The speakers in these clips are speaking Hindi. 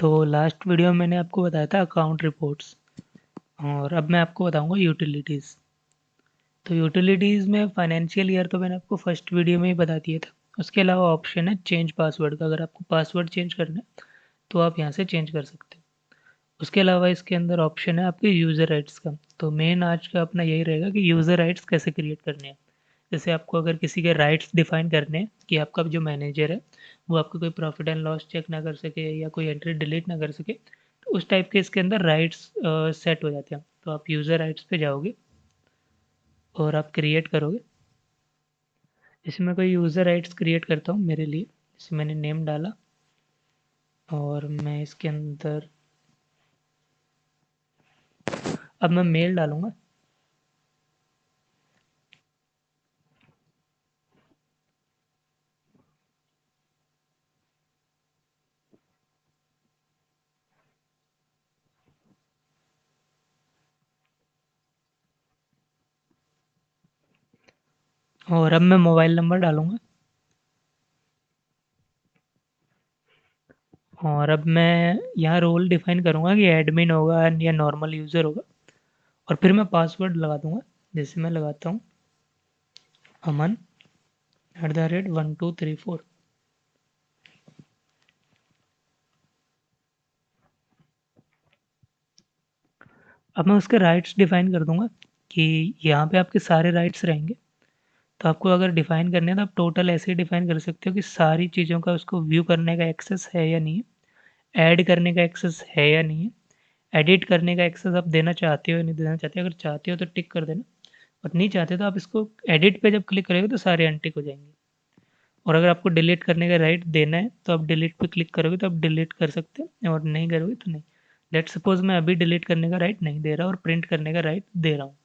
तो लास्ट वीडियो में मैंने आपको बताया था अकाउंट रिपोर्ट्स और अब मैं आपको बताऊंगा यूटिलिटीज़। तो यूटिलिटीज़ में फाइनेंशियल ईयर तो मैंने आपको फर्स्ट वीडियो में ही बता दिया था। उसके अलावा ऑप्शन है चेंज पासवर्ड का। अगर आपको पासवर्ड चेंज करना है तो आप यहाँ से चेंज कर सकते हो। उसके अलावा इसके अंदर ऑप्शन है आपके यूज़र राइट्स का। तो मेन आज का अपना यही रहेगा कि यूज़र राइट्स कैसे क्रिएट करने हैं। जैसे आपको अगर किसी के राइट्स डिफाइन करने हैं कि आपका जो मैनेजर है वो आपका कोई प्रॉफिट एंड लॉस चेक ना कर सके या कोई एंट्री डिलीट ना कर सके, तो उस टाइप के इसके अंदर राइट्स सेट हो जाते हैं। तो आप यूज़र राइट्स पे जाओगे और आप क्रिएट करोगे। जैसे मैं कोई यूज़र राइट्स क्रिएट करता हूँ मेरे लिए, जैसे मैंने नेम डाला और मैं इसके अंदर अब मैं मेल डालूंगा। और अब मैं मोबाइल नंबर डालूंगा। और अब मैं यहाँ रोल डिफाइन करूँगा कि एडमिन होगा या नॉर्मल यूज़र होगा। और फिर मैं पासवर्ड लगा दूंगा। जैसे मैं लगाता हूँ अमन @1234। अब मैं उसके राइट्स डिफाइन कर दूंगा कि यहाँ पे आपके सारे राइट्स रहेंगे। तो आपको अगर डिफाइन करने हैं तो आप टोटल ऐसे ही डिफाइन कर सकते हो कि सारी चीज़ों का उसको व्यू करने का एक्सेस है या नहीं है, ऐड करने का एक्सेस है या नहीं है, एडिट करने का एक्सेस आप देना चाहते हो या नहीं देना चाहते। अगर चाहते हो तो टिक कर देना, और नहीं चाहते तो आप इसको एडिट पे जब क्लिक करोगे तो सारे अनटिक हो जाएंगे। और अगर आपको डिलीट करने का राइट देना है तो आप डिलीट पे क्लिक करोगे तो आप डिलीट कर सकते हैं, और नहीं करोगे तो नहीं। लेट सपोज मैं अभी डिलीट करने का राइट नहीं दे रहा और प्रिंट करने का राइट दे रहा हूँ,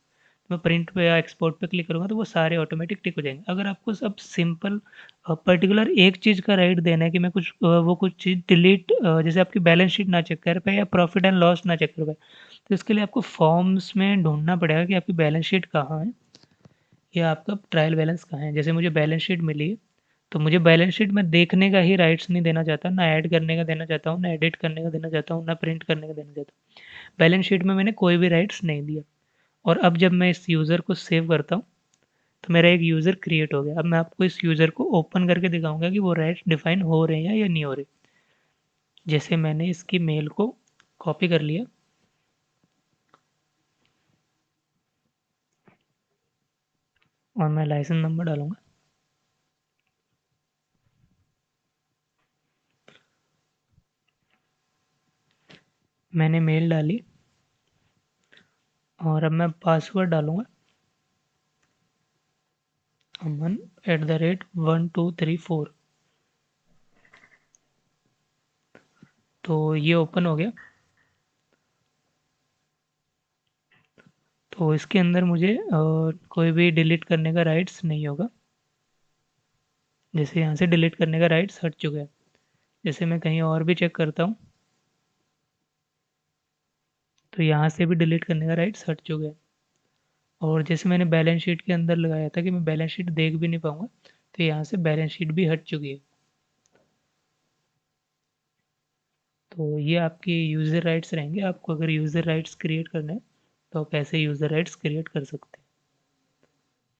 मैं प्रिंट पे या एक्सपोर्ट पे क्लिक करूँगा तो वो सारे ऑटोमेटिक टिक हो जाएंगे। अगर आपको सब सिंपल पर्टिकुलर एक चीज़ का राइट देना है कि मैं कुछ वो कुछ चीज़ डिलीट, जैसे आपकी बैलेंस शीट ना चेक कर पाए या प्रॉफिट एंड लॉस ना चेक कर पाए, तो इसके लिए आपको फॉर्म्स में ढूंढना पड़ेगा कि आपकी बैलेंस शीट कहाँ है या आपका ट्रायल बैलेंस कहाँ है। जैसे मुझे बैलेंस शीट मिली है तो मुझे बैलेंस शीट में देखने का ही राइट्स नहीं देना चाहता, ना ऐड करने का देना चाहता हूँ, ना एडिट करने का देना चाहता हूँ, ना प्रिंट करने का देना चाहता हूँ। बैलेंस शीट में मैंने कोई भी राइट्स नहीं दिया। और अब जब मैं इस यूज़र को सेव करता हूँ तो मेरा एक यूज़र क्रिएट हो गया। अब मैं आपको इस यूज़र को ओपन करके दिखाऊंगा कि वो राइट्स डिफाइन हो रहे हैं या नहीं हो रहे। जैसे मैंने इसकी मेल को कॉपी कर लिया और मैं लाइसेंस नंबर डालूंगा। मैंने मेल डाली और अब मैं पासवर्ड डालूंगा aman@1234। तो ये ओपन हो गया। तो इसके अंदर मुझे कोई भी डिलीट करने का राइट्स नहीं होगा। जैसे यहाँ से डिलीट करने का राइट्स हट चुका है। जैसे मैं कहीं और भी चेक करता हूँ तो यहाँ से भी डिलीट करने का राइट्स हट चुका है। और जैसे मैंने बैलेंस शीट के अंदर लगाया था कि मैं बैलेंस शीट देख भी नहीं पाऊंगा, तो यहाँ से बैलेंस शीट भी हट चुकी है। तो ये आपके यूज़र राइट्स रहेंगे। आपको अगर यूज़र राइट्स क्रिएट करना है तो आप ऐसे यूज़र राइट्स क्रिएट कर सकते हैं।